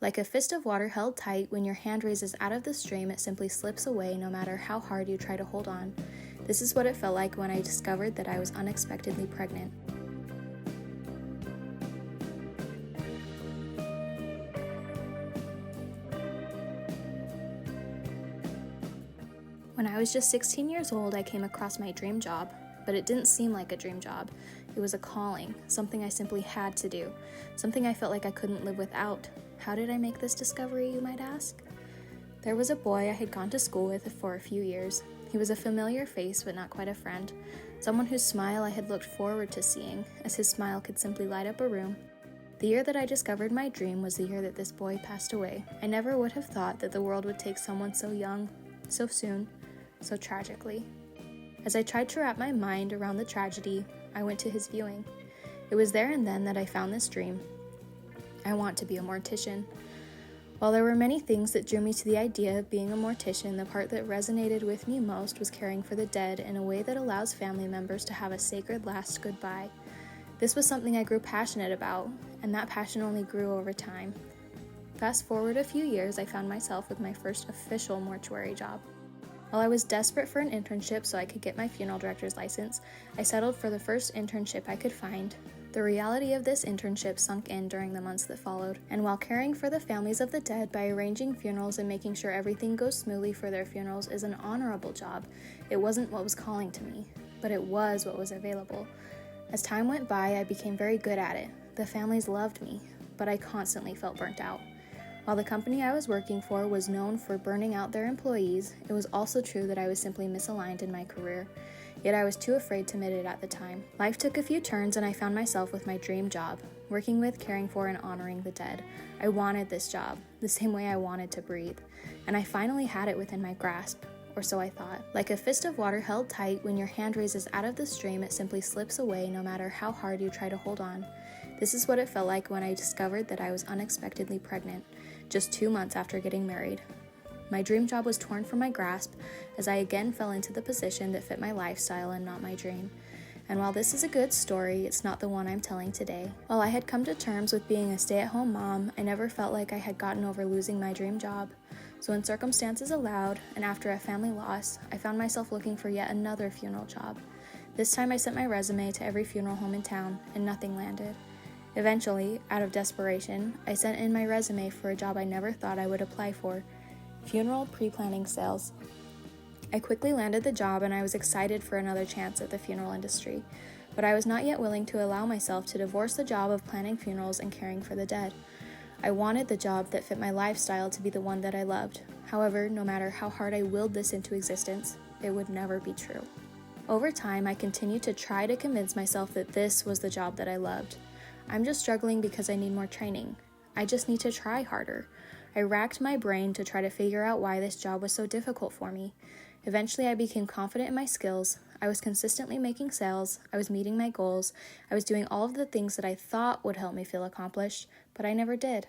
Like a fist of water held tight, when your hand raises out of the stream, it simply slips away no matter how hard you try to hold on. This is what it felt like when I discovered that I was unexpectedly pregnant. When I was just 16 years old, I came across my dream job, but it didn't seem like a dream job. It was a calling, something I simply had to do, something I felt like I couldn't live without. How did I make this discovery, you might ask? There was a boy I had gone to school with for a few years. He was a familiar face, but not quite a friend, someone whose smile I had looked forward to seeing, as his smile could simply light up a room. The year that I discovered my dream was the year that this boy passed away. I never would have thought that the world would take someone so young, so soon, so tragically. As I tried to wrap my mind around the tragedy, I went to his viewing. It was there and then that I found this dream. I want to be a mortician. While there were many things that drew me to the idea of being a mortician, the part that resonated with me most was caring for the dead in a way that allows family members to have a sacred last goodbye. This was something I grew passionate about, and that passion only grew over time. Fast forward a few years, I found myself with my first official mortuary job. While I was desperate for an internship so I could get my funeral director's license, I settled for the first internship I could find. The reality of this internship sunk in during the months that followed, and while caring for the families of the dead by arranging funerals and making sure everything goes smoothly for their funerals is an honorable job, it wasn't what was calling to me, but it was what was available. As time went by, I became very good at it. The families loved me, but I constantly felt burnt out. While the company I was working for was known for burning out their employees, it was also true that I was simply misaligned in my career. Yet I was too afraid to admit it at the time. Life took a few turns and I found myself with my dream job, working with, caring for, and honoring the dead. I wanted this job, the same way I wanted to breathe, and I finally had it within my grasp, or so I thought. Like a fist of water held tight, when your hand raises out of the stream, it simply slips away no matter how hard you try to hold on. This is what it felt like when I discovered that I was unexpectedly pregnant, just 2 months after getting married. My dream job was torn from my grasp as I again fell into the position that fit my lifestyle and not my dream. And while this is a good story, it's not the one I'm telling today. While I had come to terms with being a stay-at-home mom, I never felt like I had gotten over losing my dream job. So when circumstances allowed, and after a family loss, I found myself looking for yet another funeral job. This time I sent my resume to every funeral home in town, and nothing landed. Eventually, out of desperation, I sent in my resume for a job I never thought I would apply for: funeral pre-planning sales. I quickly landed the job and I was excited for another chance at the funeral industry, but I was not yet willing to allow myself to divorce the job of planning funerals and caring for the dead. I wanted the job that fit my lifestyle to be the one that I loved. However, no matter how hard I willed this into existence, it would never be true. Over time, I continued to try to convince myself that this was the job that I loved. I'm just struggling because I need more training. I just need to try harder. I racked my brain to try to figure out why this job was so difficult for me. Eventually, I became confident in my skills. I was consistently making sales. I was meeting my goals. I was doing all of the things that I thought would help me feel accomplished, but I never did.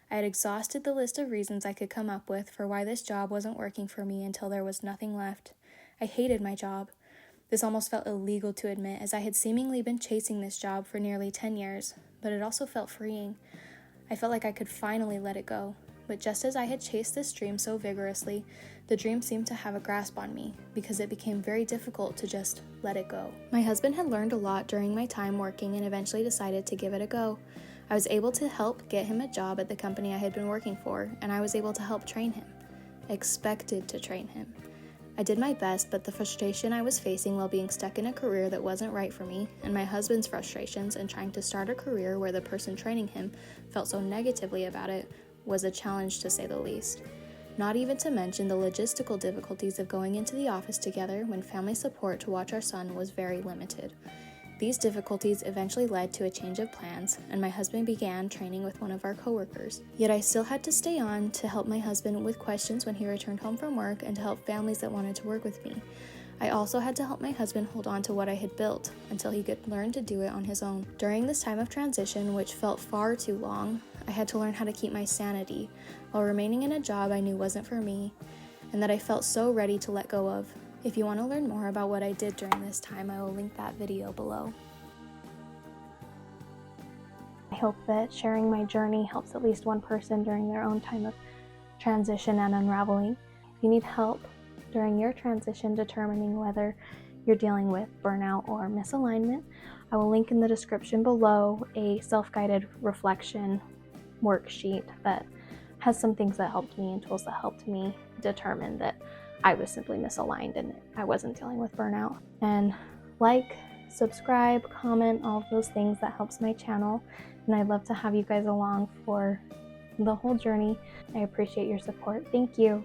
I had exhausted the list of reasons I could come up with for why this job wasn't working for me until there was nothing left. I hated my job. This almost felt illegal to admit, as I had seemingly been chasing this job for nearly 10 years, but it also felt freeing. I felt like I could finally let it go. But just as I had chased this dream so vigorously, the dream seemed to have a grasp on me, because it became very difficult to just let it go. My husband had learned a lot during my time working and eventually decided to give it a go. I was able to help get him a job at the company I had been working for, and I was able to help train him. Expected to train him. I did my best, but the frustration I was facing while being stuck in a career that wasn't right for me, and my husband's frustrations in trying to start a career where the person training him felt so negatively about it, was a challenge to say the least. Not even to mention the logistical difficulties of going into the office together when family support to watch our son was very limited. These difficulties eventually led to a change of plans, and my husband began training with one of our coworkers. Yet I still had to stay on to help my husband with questions when he returned home from work and to help families that wanted to work with me. I also had to help my husband hold on to what I had built until he could learn to do it on his own. During this time of transition, which felt far too long, I had to learn how to keep my sanity while remaining in a job I knew wasn't for me and that I felt so ready to let go of. If you want to learn more about what I did during this time, I will link that video below. I hope that sharing my journey helps at least one person during their own time of transition and unraveling. If you need help during your transition determining whether you're dealing with burnout or misalignment, I will link in the description below a self-guided reflection worksheet that has some things that helped me and tools that helped me determine that I was simply misaligned and I wasn't dealing with burnout. And like, subscribe, comment, all of those things, that helps my channel. And I'd love to have you guys along for the whole journey. I appreciate your support. Thank you.